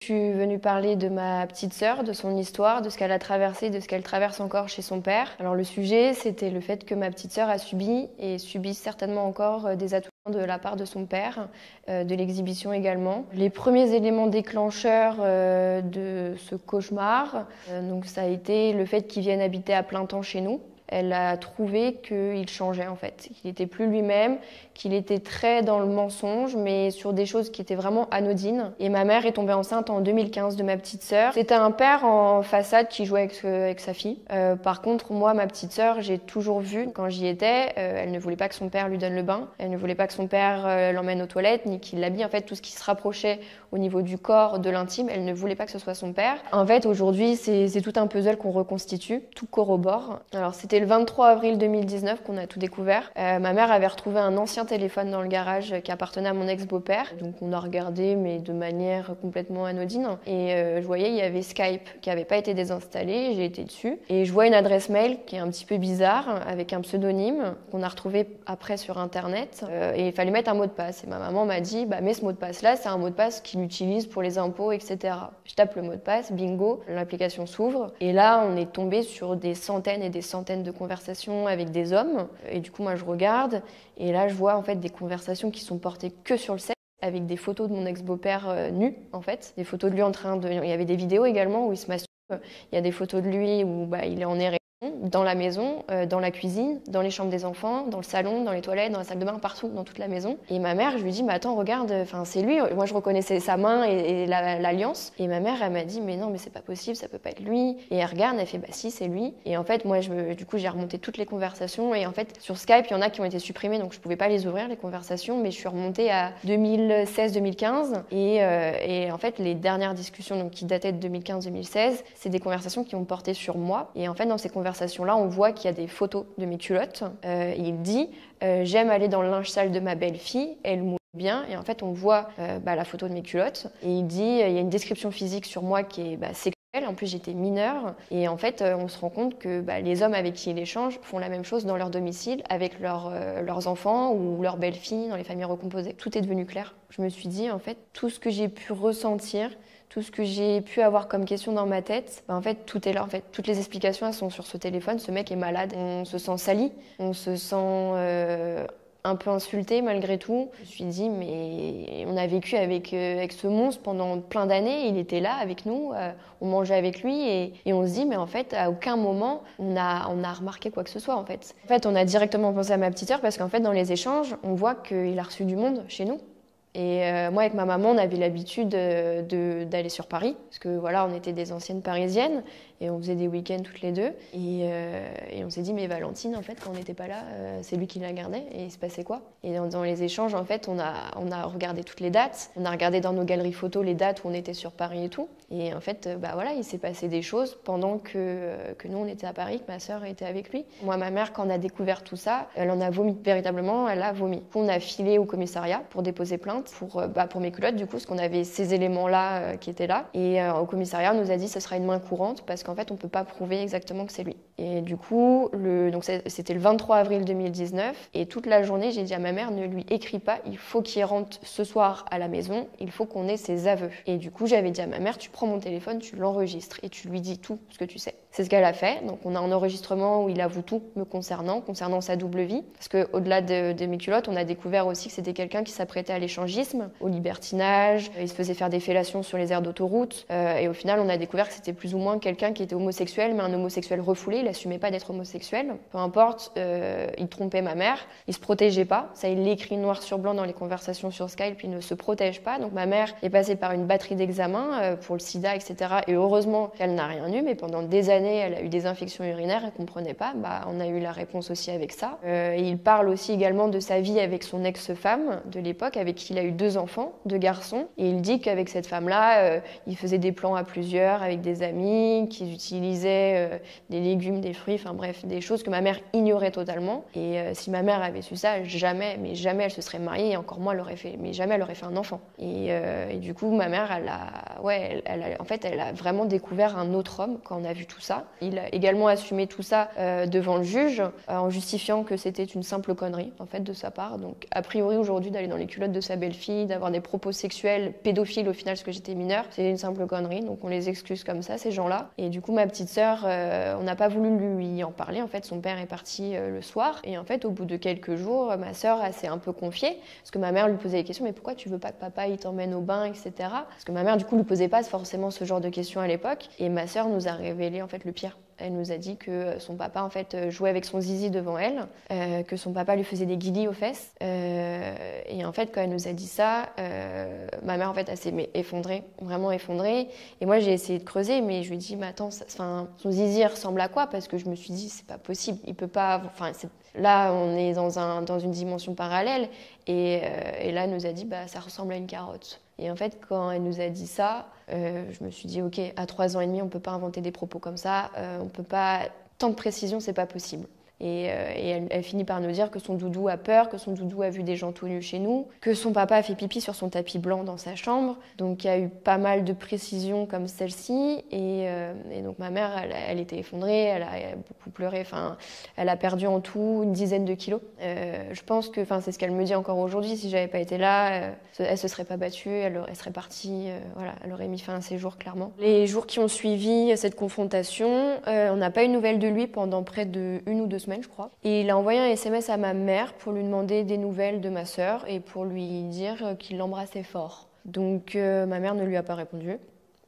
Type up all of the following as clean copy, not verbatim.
Je suis venue parler de ma petite sœur, de son histoire, de ce qu'elle a traversé, de ce qu'elle traverse encore chez son père. Alors le sujet, c'était le fait que ma petite sœur a subi et subit certainement encore des attouchements de la part de son père, de l'exhibition également. Les premiers éléments déclencheurs de ce cauchemar, donc ça a été le fait qu'il vienne habiter à plein temps chez nous. Elle a trouvé qu'il changeait en fait, qu'il n'était plus lui-même, qu'il était très dans le mensonge, mais sur des choses qui étaient vraiment anodines. Et ma mère est tombée enceinte en 2015 de ma petite sœur. C'était un père en façade qui jouait avec sa fille. Par contre, moi, ma petite sœur, j'ai toujours vu, quand j'y étais, elle ne voulait pas que son père lui donne le bain, elle ne voulait pas que son père l'emmène aux toilettes, ni qu'il l'habille. En fait, tout ce qui se rapprochait au niveau du corps, de l'intime, elle ne voulait pas que ce soit son père. En fait, aujourd'hui, c'est tout un puzzle qu'on reconstitue, tout corrobore. Alors, c'était le 23 avril 2019 qu'on a tout découvert. Ma mère avait retrouvé un ancien téléphone dans le garage qui appartenait à mon ex-beau-père. Donc on a regardé, mais de manière complètement anodine. Et je voyais, il y avait Skype qui n'avait pas été désinstallé. J'ai été dessus. Et je vois une adresse mail qui est un petit peu bizarre, avec un pseudonyme qu'on a retrouvé après sur Internet. Et il fallait mettre un mot de passe. Et ma maman m'a dit, mets ce mot de passe-là, c'est un mot de passe qu'il utilise pour les impôts, etc. Je tape le mot de passe, bingo, l'application s'ouvre. Et là, on est tombé sur des centaines et des centaines de conversations avec des hommes. Et du coup, moi, je regarde. Et là, je vois en fait des conversations qui sont portées que sur le sexe, avec des photos de mon ex-beau-père nu, en fait. Des photos de lui en train de... Il y avait des vidéos également où il se masturbe. Il y a des photos de lui où il est en érection, dans la maison, dans la cuisine, dans les chambres des enfants, dans le salon, dans les toilettes, dans la salle de bain, partout, dans toute la maison. Et ma mère, je lui dis, mais attends, regarde, c'est lui. Moi, je reconnaissais sa main et l'alliance. Et ma mère, elle m'a dit, mais non, mais c'est pas possible, ça peut pas être lui. Et elle regarde, elle fait, si, c'est lui. Et en fait, moi, du coup, j'ai remonté toutes les conversations. Et en fait, sur Skype, il y en a qui ont été supprimées, donc je pouvais pas les ouvrir, les conversations. Mais je suis remontée à 2016-2015. Et en fait, les dernières discussions donc, qui dataient de 2015-2016, c'est des conversations qui ont porté sur moi. Et en fait, dans ces conversations-là, on voit qu'il y a des photos de mes culottes. Il dit j'aime aller dans le linge sale de ma belle-fille, elle mouille bien. Et en fait, on voit la photo de mes culottes. Et il dit il y a une description physique sur moi qui est sexuelle. En plus, j'étais mineure. Et en fait, on se rend compte que les hommes avec qui il échange font la même chose dans leur domicile avec leurs enfants ou leurs belles-filles dans les familles recomposées. Tout est devenu clair. Je me suis dit, en fait, tout ce que j'ai pu ressentir, tout ce que j'ai pu avoir comme question dans ma tête, en fait, tout est là. En fait, toutes les explications, elles sont sur ce téléphone. Ce mec est malade. On se sent sali. On se sent un peu insulté malgré tout. Je me suis dit, mais on a vécu avec ce monstre pendant plein d'années. Il était là avec nous. On mangeait avec lui. Et on se dit, mais en fait, à aucun moment, on a remarqué quoi que ce soit, en fait. En fait, on a directement pensé à ma petite sœur parce qu'en fait, dans les échanges, on voit qu'il a reçu du monde chez nous. Et moi, avec ma maman, on avait l'habitude d'aller sur Paris, parce que voilà, on était des anciennes parisiennes, et on faisait des week-ends toutes les deux. Et on s'est dit, mais Valentine, en fait, quand on n'était pas là, c'est lui qui la gardait, et il se passait quoi? Et dans les échanges, en fait, on a regardé toutes les dates, on a regardé dans nos galeries photos les dates où on était sur Paris et tout. Et en fait, voilà, il s'est passé des choses pendant que nous, on était à Paris, que ma sœur était avec lui. Moi, ma mère, quand on a découvert tout ça, elle en a vomi. Véritablement, elle a vomi. Du coup, on a filé au commissariat pour déposer plainte pour mes culottes, du coup, parce qu'on avait ces éléments-là qui étaient là. Et au commissariat, on nous a dit que ce sera une main courante parce qu'en fait, on ne peut pas prouver exactement que c'est lui. Et du coup, donc c'était le 23 avril 2019. Et toute la journée, j'ai dit à ma mère, ne lui écris pas, il faut qu'il rentre ce soir à la maison, il faut qu'on ait ses aveux. Et du coup, j'avais dit à ma mère, tu prends mon téléphone, tu l'enregistres et tu lui dis tout ce que tu sais. C'est ce qu'elle a fait. Donc, on a un enregistrement où il avoue tout me concernant sa double vie. Parce qu'au-delà de mes culottes, on a découvert aussi que c'était quelqu'un qui s'apprêtait à l'échangisme, au libertinage. Il se faisait faire des fellations sur les aires d'autoroute. Et au final, on a découvert que c'était plus ou moins quelqu'un qui était homosexuel, mais un homosexuel refoulé. Il n'assumait pas d'être homosexuel. Peu importe, il trompait ma mère. Il se protégeait pas. Ça, il l'écrit noir sur blanc dans les conversations sur Skype. Il ne se protège pas. Donc, ma mère est passée par une batterie d'examens pour le sida, etc. Et heureusement qu'elle n'a rien eu, mais pendant des années, elle a eu des infections urinaires, elle comprenait pas. On a eu la réponse aussi avec ça. Et il parle aussi également de sa vie avec son ex-femme de l'époque, avec qui il a eu 2 enfants, 2 garçons. Et il dit qu'avec cette femme-là, il faisait des plans à plusieurs avec des amis, qu'ils utilisaient des légumes, des fruits, enfin bref, des choses que ma mère ignorait totalement. Et si ma mère avait su ça, jamais, mais jamais elle se serait mariée, et encore moins mais jamais elle aurait fait un enfant. Et du coup, ma mère, en fait, elle a vraiment découvert un autre homme quand on a vu tout ça. ça. Il a également assumé tout ça devant le juge en justifiant que c'était une simple connerie en fait de sa part. Donc a priori aujourd'hui d'aller dans les culottes de sa belle-fille, d'avoir des propos sexuels pédophiles au final parce que j'étais mineure, c'est une simple connerie. Donc on les excuse comme ça ces gens-là. Et du coup ma petite sœur, on n'a pas voulu lui en parler. En fait son père est parti le soir et en fait au bout de quelques jours ma sœur s'est un peu confiée parce que ma mère lui posait des questions, mais pourquoi tu veux pas que papa il t'emmène au bain, etc. Parce que ma mère du coup lui posait pas forcément ce genre de questions à l'époque. Et ma sœur nous a révélé en fait le pire. Elle nous a dit que son papa en fait jouait avec son zizi devant elle, que son papa lui faisait des guilis aux fesses. Et en fait quand elle nous a dit ça, ma mère en fait elle s'est effondrée, vraiment effondrée. Et moi j'ai essayé de creuser, mais je lui ai dit mais attends, son zizi ressemble à quoi? Parce que je me suis dit c'est pas possible, il peut pas. Enfin là on est dans une dimension parallèle. Et là elle nous a dit bah ça ressemble à une carotte. Et en fait, quand elle nous a dit ça, je me suis dit, ok, à 3 ans et demi, on ne peut pas inventer des propos comme ça, on peut pas, tant de précision, c'est pas possible. Et elle finit par nous dire que son doudou a peur, que son doudou a vu des gens tout nus chez nous, que son papa a fait pipi sur son tapis blanc dans sa chambre. Donc il y a eu pas mal de précisions comme celle-ci. Et donc ma mère, elle était effondrée, elle a beaucoup pleuré. Enfin, elle a perdu en tout une dizaine de kilos. Je pense que, c'est ce qu'elle me dit encore aujourd'hui. Si j'avais pas été là, elle se serait pas battue, elle serait partie. Voilà, elle aurait mis fin à ses jours clairement. Les jours qui ont suivi cette confrontation, on n'a pas eu de nouvelles de lui pendant près de 1 ou 2 semaines. Je crois. Et il a envoyé un SMS à ma mère pour lui demander des nouvelles de ma sœur et pour lui dire qu'il l'embrassait fort. Donc ma mère ne lui a pas répondu.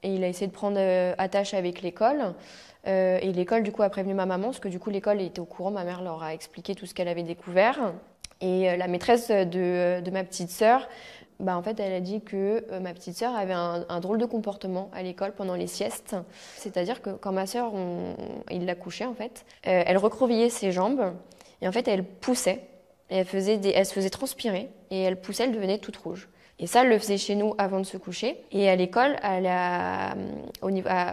Et il a essayé de prendre attache avec l'école. Et l'école du coup a prévenu ma maman parce que du coup l'école était au courant. Ma mère leur a expliqué tout ce qu'elle avait découvert. Et la maîtresse de ma petite sœur, en fait, elle a dit que ma petite sœur avait un drôle de comportement à l'école pendant les siestes. C'est-à-dire que quand ma sœur, il l'a couchée, en fait, elle recroquevillait ses jambes et en fait, elle poussait. Et elle se faisait transpirer et elle poussait, elle devenait toute rouge. Et ça, elle le faisait chez nous avant de se coucher. Et à l'école, au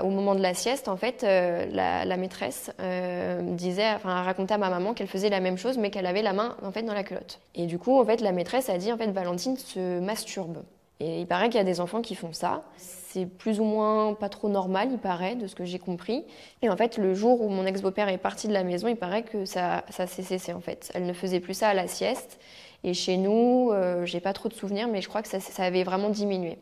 moment de la sieste, en fait, la maîtresse racontait à ma maman qu'elle faisait la même chose, mais qu'elle avait la main en fait dans la culotte. Et du coup, en fait, la maîtresse a dit en fait Valentine se masturbe. Et il paraît qu'il y a des enfants qui font ça. C'est plus ou moins pas trop normal, il paraît, de ce que j'ai compris. Et en fait, le jour où mon ex-beau-père est parti de la maison, il paraît que ça s'est cessé en fait. Elle ne faisait plus ça à la sieste. Et chez nous, j'ai pas trop de souvenirs, mais je crois que ça avait vraiment diminué.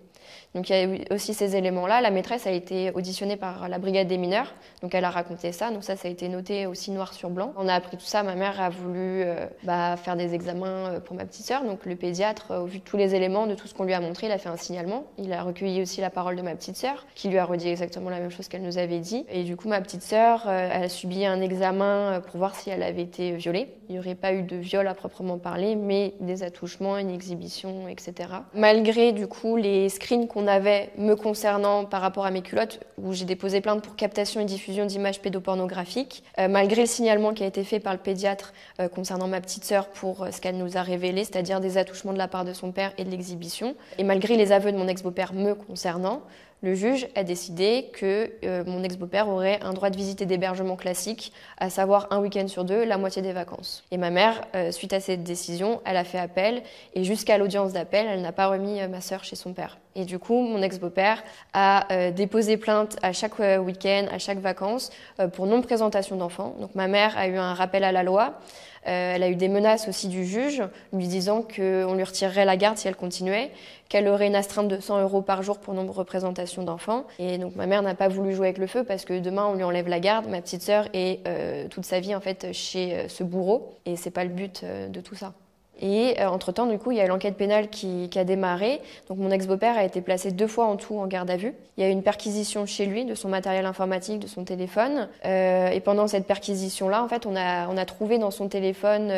Donc il y a eu aussi ces éléments-là. La maîtresse a été auditionnée par la brigade des mineurs, donc elle a raconté ça. Donc ça a été noté aussi noir sur blanc. On a appris tout ça. Ma mère a voulu faire des examens pour ma petite sœur. Donc le pédiatre, au vu de tous les éléments, de tout ce qu'on lui a montré, il a fait un signalement. Il a recueilli aussi la parole de ma petite sœur, qui lui a redit exactement la même chose qu'elle nous avait dit. Et du coup, ma petite sœur, elle a subi un examen pour voir si elle avait été violée. Il n'y aurait pas eu de viol à proprement parler, mais des attouchements, une exhibition, etc. Malgré du coup les screens qu'on avait me concernant par rapport à mes culottes, où j'ai déposé plainte pour captation et diffusion d'images pédopornographiques, malgré le signalement qui a été fait par le pédiatre concernant ma petite sœur pour ce qu'elle nous a révélé, c'est-à-dire des attouchements de la part de son père et de l'exhibition, et malgré les aveux de mon ex-beau-père me concernant, le juge a décidé que mon ex-beau-père aurait un droit de visite et d'hébergement classique, à savoir un week-end sur 2, la moitié des vacances. Et ma mère, suite à cette décision, elle a fait appel et jusqu'à l'audience d'appel, elle n'a pas remis ma sœur chez son père. Et du coup, mon ex-beau-père a déposé plainte à chaque week-end, à chaque vacances, pour non-présentation d'enfants. Donc ma mère a eu un rappel à la loi. Elle a eu des menaces aussi du juge, lui disant qu'on lui retirerait la garde si elle continuait, qu'elle aurait une astreinte de 100 € par jour pour non-représentation d'enfants. Et donc ma mère n'a pas voulu jouer avec le feu parce que demain on lui enlève la garde. Ma petite sœur est toute sa vie en fait chez ce bourreau et c'est pas le but de tout ça. Et entre-temps, du coup, il y a l'enquête pénale qui a démarré. Donc mon ex-beau-père a été placé 2 fois en tout en garde à vue. Il y a eu une perquisition chez lui de son matériel informatique, de son téléphone. Et pendant cette perquisition-là, en fait, on a trouvé dans son téléphone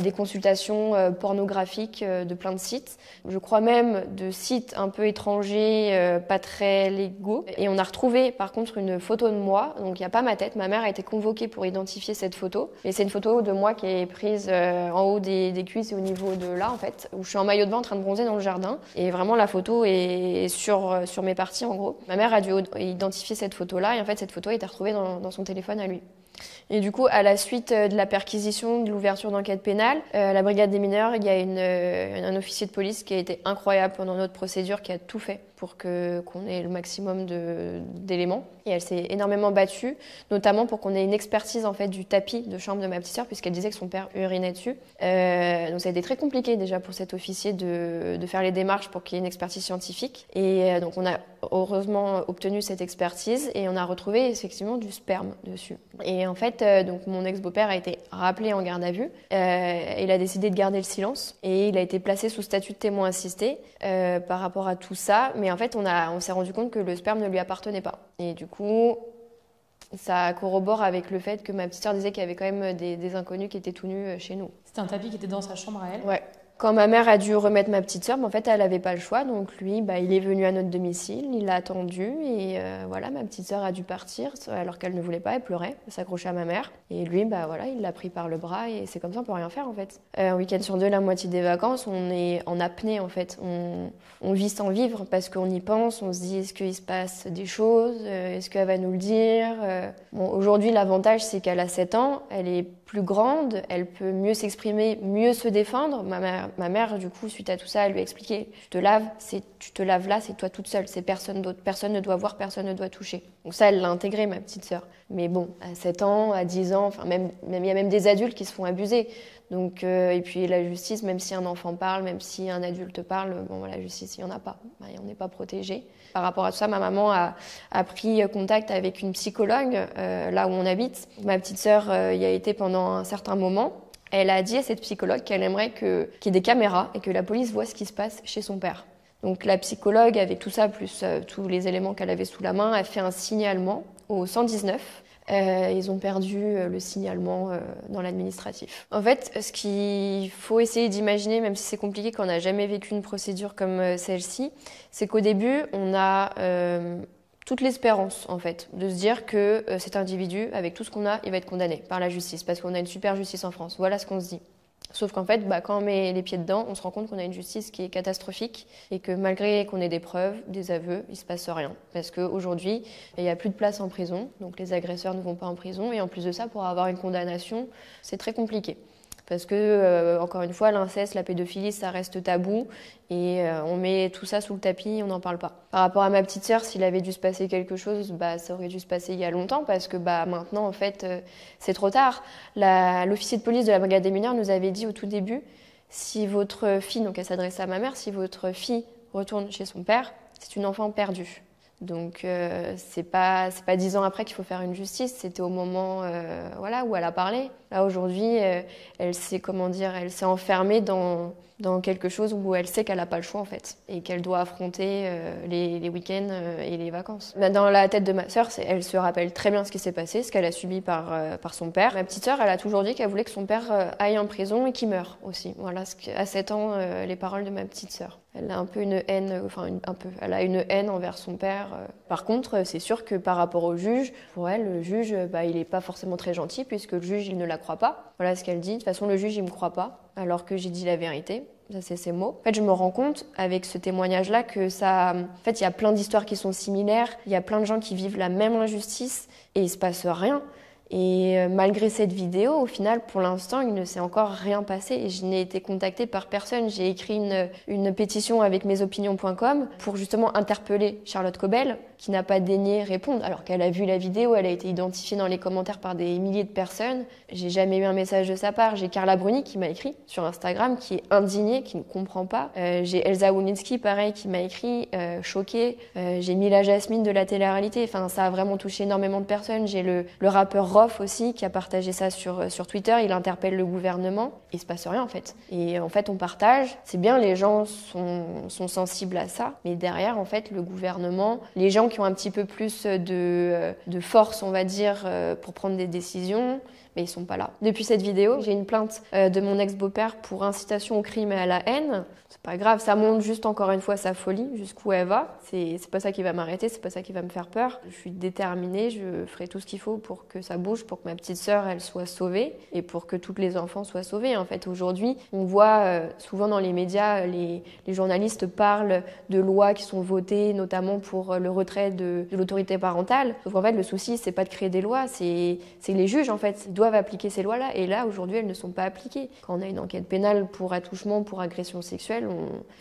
des consultations pornographiques de plein de sites. Je crois même de sites un peu étrangers, pas très légaux. Et on a retrouvé par contre une photo de moi. Donc il n'y a pas ma tête. Ma mère a été convoquée pour identifier cette photo. Et c'est une photo de moi qui est prise en haut des cuisses et au niveau de là en fait, où je suis en maillot de bain en train de bronzer dans le jardin. Et vraiment la photo est sur mes parties en gros. Ma mère a dû identifier cette photo-là et en fait cette photo a été retrouvée dans son téléphone à lui. Et du coup, à la suite de la perquisition, de l'ouverture d'enquête pénale, la brigade des mineurs, il y a un officier de police qui a été incroyable pendant notre procédure, qui a tout fait. pour qu'on ait le maximum d'éléments. Et elle s'est énormément battue, notamment pour qu'on ait une expertise en fait du tapis de chambre de ma petite sœur, puisqu'elle disait que son père urinait dessus. Donc ça a été très compliqué déjà pour cet officier de faire les démarches pour qu'il y ait une expertise scientifique. Et donc on a heureusement obtenu cette expertise et on a retrouvé effectivement du sperme dessus. Et en fait, donc mon ex-beau-père a été rappelé en garde à vue. Il a décidé de garder le silence et il a été placé sous statut de témoin assisté par rapport à tout ça. Mais en fait, on s'est rendu compte que le sperme ne lui appartenait pas. Et du coup, ça corrobore avec le fait que ma petite sœur disait qu'il y avait quand même des inconnus qui étaient tout nus chez nous. C'était un tapis qui était dans sa chambre à elle? Ouais. Quand ma mère a dû remettre ma petite sœur, en fait, elle n'avait pas le choix. Donc lui, il est venu à notre domicile, il l'a attendu et voilà, ma petite sœur a dû partir alors qu'elle ne voulait pas, elle pleurait, elle s'accrochait à ma mère. Et lui, voilà, il l'a pris par le bras et c'est comme ça, on peut rien faire en fait. Un week-end sur deux, la moitié des vacances, on est en apnée en fait. On vit sans vivre parce qu'on y pense, on se dit est-ce qu'il se passe des choses, est-ce qu'elle va nous le dire. Bon, aujourd'hui, l'avantage c'est qu'elle a 7 ans, elle est plus grande, elle peut mieux s'exprimer, mieux se défendre. Ma mère, du coup, suite à tout ça, elle lui a expliqué tu te laves là, c'est toi toute seule, c'est personne d'autre, personne ne doit voir, personne ne doit toucher. Donc ça, elle l'a intégré, ma petite sœur. Mais bon, à 7 ans, à 10 ans, enfin il y a même des adultes qui se font abuser. Donc, et puis la justice, même si un enfant parle, même si un adulte parle, la justice, il n'y en a pas. On n'est pas protégé. Par rapport à tout ça, ma maman a pris contact avec une psychologue là où on habite. Ma petite sœur y a été pendant un certain moment. Elle a dit à cette psychologue qu'elle aimerait qu'il y ait des caméras et que la police voit ce qui se passe chez son père. Donc la psychologue, avec tout ça, plus tous les éléments qu'elle avait sous la main, a fait un signalement au 119. Ils ont perdu le signalement dans l'administratif. En fait, ce qu'il faut essayer d'imaginer, même si c'est compliqué quand on n'a jamais vécu une procédure comme celle-ci, c'est qu'au début, on a toute l'espérance, en fait, de se dire que cet individu, avec tout ce qu'on a, il va être condamné par la justice, parce qu'on a une super justice en France. Voilà ce qu'on se dit. Sauf qu'en fait, quand on met les pieds dedans, on se rend compte qu'on a une justice qui est catastrophique et que malgré qu'on ait des preuves, des aveux, il ne se passe rien. Parce qu'aujourd'hui, il n'y a plus de place en prison, donc les agresseurs ne vont pas en prison. Et en plus de ça, pour avoir une condamnation, c'est très compliqué. Parce que, encore une fois, l'inceste, la pédophilie, ça reste tabou et on met tout ça sous le tapis, on n'en parle pas. Par rapport à ma petite sœur, s'il avait dû se passer quelque chose, ça aurait dû se passer il y a longtemps parce que maintenant, en fait, c'est trop tard. L'officier de police de la brigade des mineurs nous avait dit au tout début, si votre fille, donc elle s'adressait à ma mère, si votre fille retourne chez son père, c'est une enfant perdue. Donc c'est pas 10 ans après qu'il faut faire une justice, c'était au moment où elle a parlé. Là aujourd'hui, elle s'est enfermée dans quelque chose où elle sait qu'elle n'a pas le choix en fait et qu'elle doit affronter les week-ends et les vacances. Dans la tête de ma sœur, elle se rappelle très bien ce qui s'est passé, ce qu'elle a subi par son père. Ma petite sœur, elle a toujours dit qu'elle voulait que son père aille en prison et qu'il meure aussi. Voilà, à 7 ans, les paroles de ma petite sœur. Elle a un peu une haine, elle a une haine envers son père. Par contre, c'est sûr que par rapport au juge, pour elle, le juge, il n'est pas forcément très gentil puisque le juge, il ne la croit pas. Voilà ce qu'elle dit. De toute façon, le juge, il me croit pas, alors que j'ai dit la vérité. Ça, c'est ses mots. En fait, je me rends compte avec ce témoignage-là que il y a plein d'histoires qui sont similaires. Il y a plein de gens qui vivent la même injustice et il se passe rien. Et malgré cette vidéo, au final, pour l'instant, il ne s'est encore rien passé et je n'ai été contactée par personne. J'ai écrit une pétition avec mesopinions.com pour justement interpeller Charlotte Cobel, qui n'a pas daigné répondre, alors qu'elle a vu la vidéo, elle a été identifiée dans les commentaires par des milliers de personnes. J'ai jamais eu un message de sa part. J'ai Carla Bruni qui m'a écrit sur Instagram, qui est indignée, qui ne comprend pas. J'ai Elsa Wolinski, pareil, qui m'a écrit, choquée. J'ai Mila Jasmine de la télé-réalité. Enfin, ça a vraiment touché énormément de personnes. J'ai le rappeur Rof aussi qui a partagé ça sur Twitter. Il interpelle le gouvernement. Il se passe rien en fait. Et en fait, on partage. C'est bien, les gens sont sensibles à ça. Mais derrière, en fait, le gouvernement, les gens qui ont un petit peu plus de force, on va dire, pour prendre des décisions, mais ils sont pas là. Depuis cette vidéo, j'ai une plainte de mon ex-beau-père pour incitation au crime et à la haine. C'est pas grave, ça montre juste encore une fois sa folie, jusqu'où elle va. C'est pas ça qui va m'arrêter, c'est pas ça qui va me faire peur. Je suis déterminée, je ferai tout ce qu'il faut pour que ça bouge. bouge pour que ma petite sœur, elle soit sauvée et pour que tous les enfants soient sauvés. En fait, aujourd'hui, on voit souvent dans les médias, les journalistes parlent de lois qui sont votées, notamment pour le retrait de l'autorité parentale. Sauf qu'en fait, le souci, c'est pas de créer des lois, c'est les juges, en fait. Ils doivent appliquer ces lois-là. Et là, aujourd'hui, elles ne sont pas appliquées. Quand on a une enquête pénale pour attouchement, pour agression sexuelle,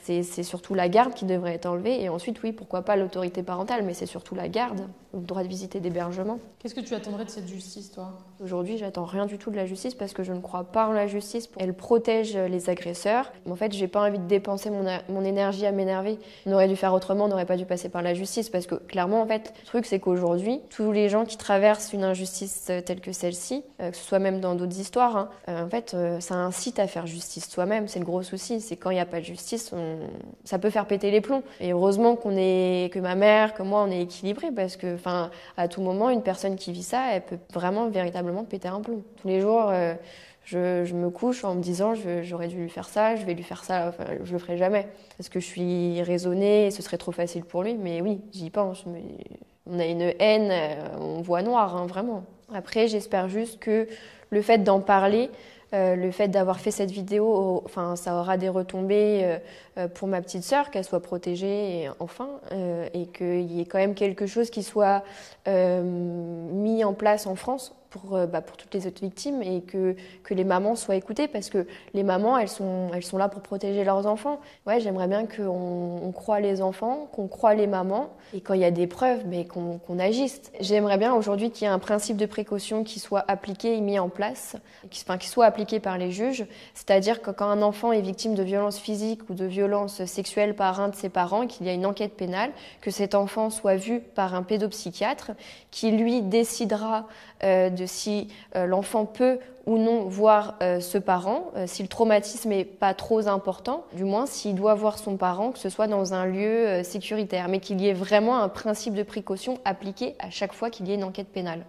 c'est surtout la garde qui devrait être enlevée. Et ensuite, oui, pourquoi pas l'autorité parentale, mais c'est surtout la garde, le droit de visite et d'hébergement. Qu'est-ce que tu attendrais de cette justice, toi ? Aujourd'hui, j'attends rien du tout de la justice parce que je ne crois pas en la justice. Elle protège les agresseurs. En fait, j'ai pas envie de dépenser mon énergie à m'énerver. On aurait dû faire autrement, on n'aurait pas dû passer par la justice parce que clairement, en fait, le truc, c'est qu'aujourd'hui, tous les gens qui traversent une injustice telle que celle-ci, que ce soit même dans d'autres histoires, en fait, ça incite à faire justice soi-même. C'est le gros souci. C'est quand il n'y a pas de justice, ça peut faire péter les plombs. Et heureusement que ma mère, que moi, on est équilibrés parce que, à tout moment, une personne qui vit ça, elle peut vraiment, véritablement péter un plomb. Tous les jours, je me couche en me disant j'aurais dû lui faire ça, je vais lui faire ça, je le ferai jamais. Parce que je suis raisonnée et ce serait trop facile pour lui. Mais oui, j'y pense. Mais on a une haine, on voit noir, vraiment. Après, j'espère juste que le fait d'en parler, le fait d'avoir fait cette vidéo, ça aura des retombées pour ma petite sœur, qu'elle soit protégée et qu'il y ait quand même quelque chose qui soit mis en place en France pour toutes les autres victimes et que les mamans soient écoutées parce que les mamans, elles sont là pour protéger leurs enfants. Ouais, j'aimerais bien qu'on croie les enfants, qu'on croie les mamans et quand il y a des preuves, mais qu'on agisse. J'aimerais bien aujourd'hui qu'il y ait un principe de précaution qui soit appliqué et mis en place, qui soit appliqué par les juges, c'est-à-dire que quand un enfant est victime de violences physiques ou de violences sexuelles par un de ses parents, qu'il y a une enquête pénale, que cet enfant soit vu par un pédopsychiatre qui lui décidera de si l'enfant peut ou non voir ce parent, si le traumatisme n'est pas trop important, du moins s'il doit voir son parent, que ce soit dans un lieu sécuritaire, mais qu'il y ait vraiment un principe de précaution appliqué à chaque fois qu'il y ait une enquête pénale.